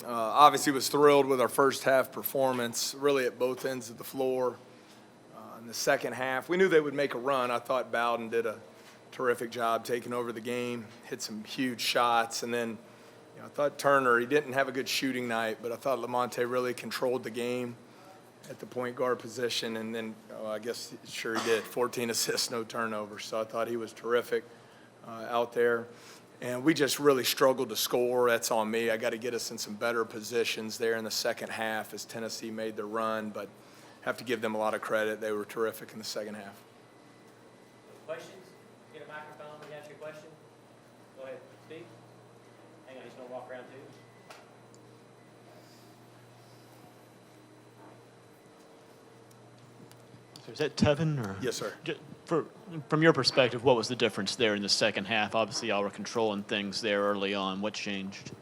Obviously was thrilled with our first half performance, really at both ends of the floor. In the second half, we knew they would make a run. I thought Bowden did a terrific job taking over the game, hit some huge shots, and then I thought Turner, he didn't have a good shooting night, but I thought Lamonte really controlled the game at the point guard position, and then I guess sure he did, 14 assists, no turnovers. So I thought he was terrific out there. And we just really struggled to score. That's on me. I got to get us in some better positions there in the second half as Tennessee made their run, but have to give them a lot of credit. They were terrific in the second half. Questions? Get a microphone when you ask your question. Go ahead, Steve. Hang on, he's going to walk around too. Is that Tevin? Or Yes, sir. From your perspective, what was the difference there in the second half? Obviously, y'all were controlling things there early on. What changed?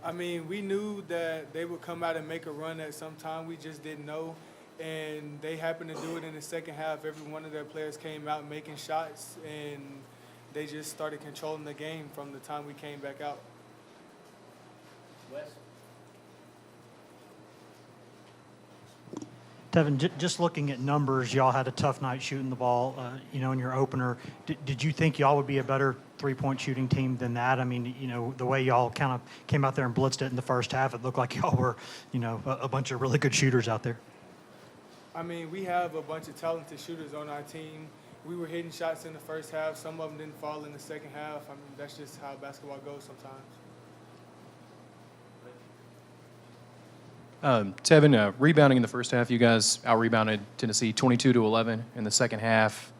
I mean, we knew that they would come out and make a run at some time. We just didn't know. And they happened to do it in the second half. Every one of their players came out making shots, and they just started controlling the game from the time we came back out. Wes? Tevin, just looking at numbers, y'all had a tough night shooting the ball, in your opener. Did you think y'all would be a better three-point shooting team than that? I mean, the way y'all kind of came out there and blitzed it in the first half, it looked like y'all were, a bunch of really good shooters out there. I mean, we have a bunch of talented shooters on our team. We were hitting shots in the first half. Some of them didn't fall in the second half. I mean, that's just how basketball goes sometimes. Tevin, rebounding in the first half, you guys out-rebounded Tennessee 22-11. In the second half,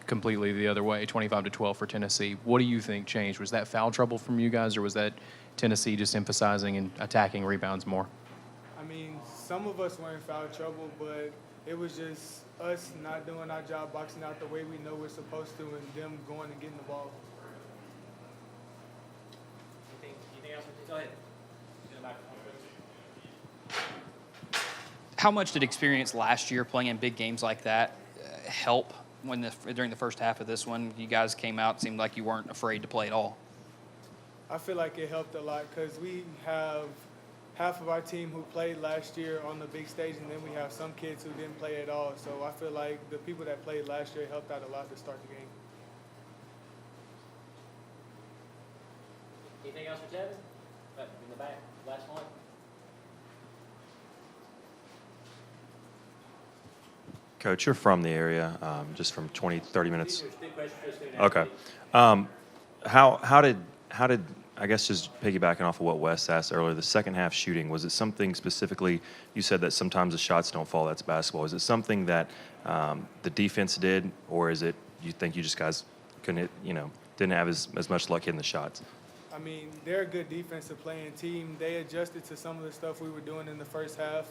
completely the other way, 25-12 for Tennessee. What do you think changed? Was that foul trouble from you guys, or was that Tennessee just emphasizing and attacking rebounds more? I mean, some of us were in foul trouble, but it was just us not doing our job, boxing out the way we know we're supposed to, and them going and getting the ball. Anything else? Go ahead. Get a microphone. How much did experience last year playing in big games like that help during the first half of this one? You guys came out, seemed like you weren't afraid to play at all. I feel like it helped a lot because we have half of our team who played last year on the big stage, and then we have some kids who didn't play at all. So I feel like the people that played last year helped out a lot to start the game. Anything else for Tevin? In the back, last one. Coach, you're from the area, just from 20, 30 minutes. Okay. How did I guess just piggybacking off of what Wes asked earlier, the second half shooting, was it something specifically, you said that sometimes the shots don't fall, that's basketball. Is it something that the defense did, or is it you think you just guys couldn't, didn't have as much luck hitting the shots? I mean, they're a good defensive playing team. They adjusted to some of the stuff we were doing in the first half,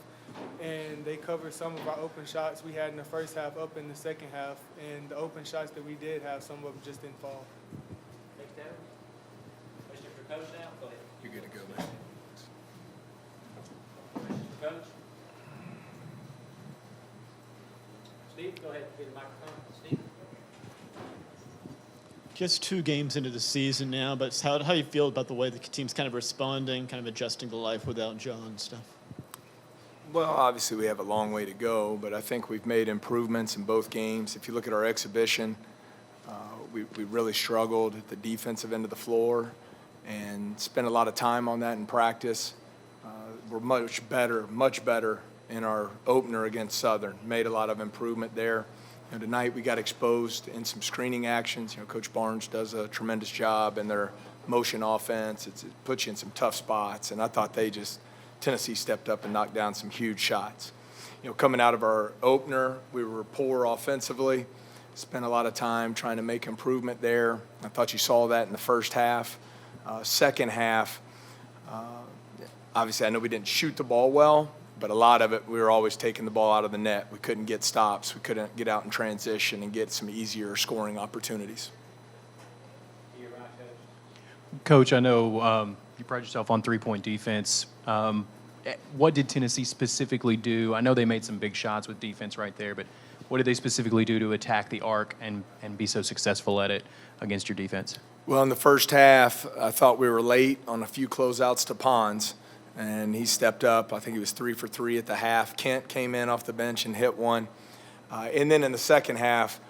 and they covered some of our open shots we had in the first half up in the second half, and the open shots that we did have, some of them just didn't fall. Thanks, Tevin. Question for Coach now? Go ahead. You're good to go, man. Question for Coach? Steve, go ahead. Get the microphone. Steve? Just 2 games into the season now, but how do you feel about the way the team's kind of responding, kind of adjusting to life without John and stuff? Well, obviously we have a long way to go, but I think we've made improvements in both games. If you look at our exhibition, we really struggled at the defensive end of the floor and spent a lot of time on that in practice. We're much better in our opener against Southern. Made a lot of improvement there. Tonight we got exposed in some screening actions. Coach Barnes does a tremendous job in their motion offense. It puts you in some tough spots, and I thought Tennessee stepped up and knocked down some huge shots. Coming out of our opener, we were poor offensively. Spent a lot of time trying to make improvement there. I thought you saw that in the first half. Second half, obviously I know we didn't shoot the ball well, but a lot of it we were always taking the ball out of the net. We couldn't get stops. We couldn't get out in transition and get some easier scoring opportunities. You're right, Coach. Coach, I know you pride yourself on three-point defense. What did Tennessee specifically do? I know they made some big shots with defense right there, but what did they specifically do to attack the arc and be so successful at it against your defense? Well, in the first half, I thought we were late on a few closeouts to Pons, and he stepped up. I think he was 3 for 3 at the half. Kent came in off the bench and hit one. And then in the second half,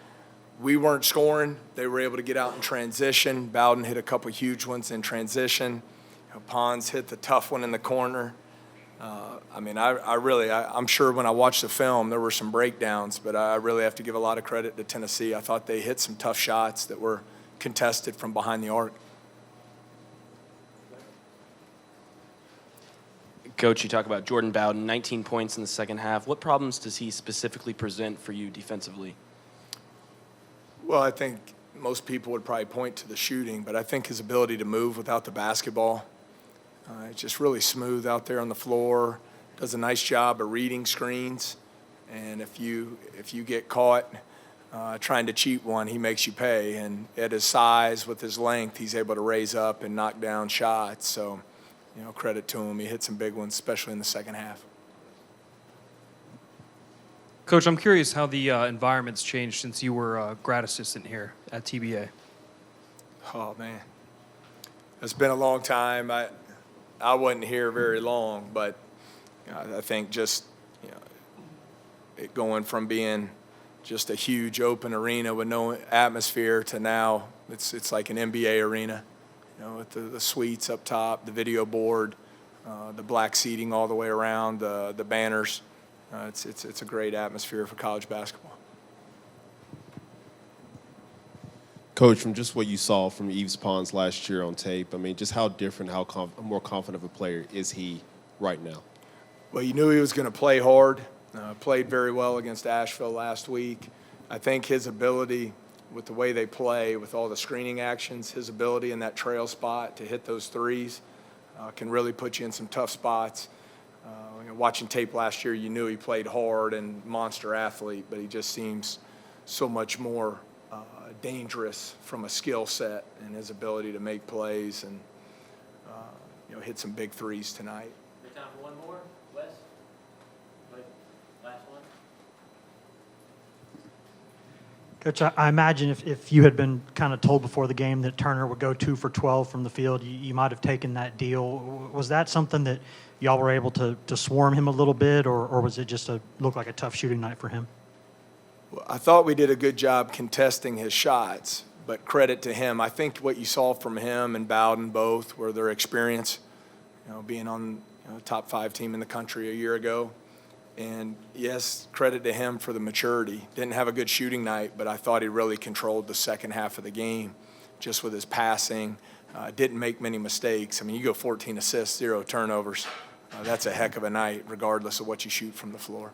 we weren't scoring. They were able to get out in transition. Bowden hit a couple huge ones in transition. Pons hit the tough one in the corner. I'm sure when I watched the film, there were some breakdowns, but I really have to give a lot of credit to Tennessee. I thought they hit some tough shots that were contested from behind the arc. Coach, you talk about Jordan Bowden, 19 points in the second half. What problems does he specifically present for you defensively? Well, I think most people would probably point to the shooting, but I think his ability to move without the basketball, it's just really smooth out there on the floor, does a nice job of reading screens, and if you get caught trying to cheat one, he makes you pay. And at his size, with his length, he's able to raise up and knock down shots. So, credit to him. He hit some big ones, especially in the second half. Coach, I'm curious how the environment's changed since you were a grad assistant here at TBA. Oh, man. It's been a long time. I wasn't here very long, but I think just it going from being just a huge open arena with no atmosphere to now it's like an NBA arena, with the suites up top, the video board, the black seating all the way around, the banners. It's a great atmosphere for college basketball. Coach, from just what you saw from Yves Pons last year on tape, just how different, more confident of a player is he right now? Well, you knew he was going to play hard. Played very well against Asheville last week. I think his ability with the way they play, with all the screening actions, his ability in that trail spot to hit those threes can really put you in some tough spots. Watching tape last year, you knew he played hard and monster athlete, but he just seems so much more dangerous from a skill set and his ability to make plays and hit some big threes tonight. Is there time for one more? Wes? Wait, last one. Coach, I imagine if you had been kind of told before the game that Turner would go 2 for 12 from the field, you might have taken that deal. Was that something that y'all were able to swarm him a little bit, or was it just look like a tough shooting night for him? Well, I thought we did a good job contesting his shots, but credit to him. I think what you saw from him and Bowden both were their experience, being on the top 5 team in the country a year ago. And yes, credit to him for the maturity. Didn't have a good shooting night, but I thought he really controlled the second half of the game just with his passing. Didn't make many mistakes. You go 14 assists, 0 turnovers. That's a heck of a night, regardless of what you shoot from the floor.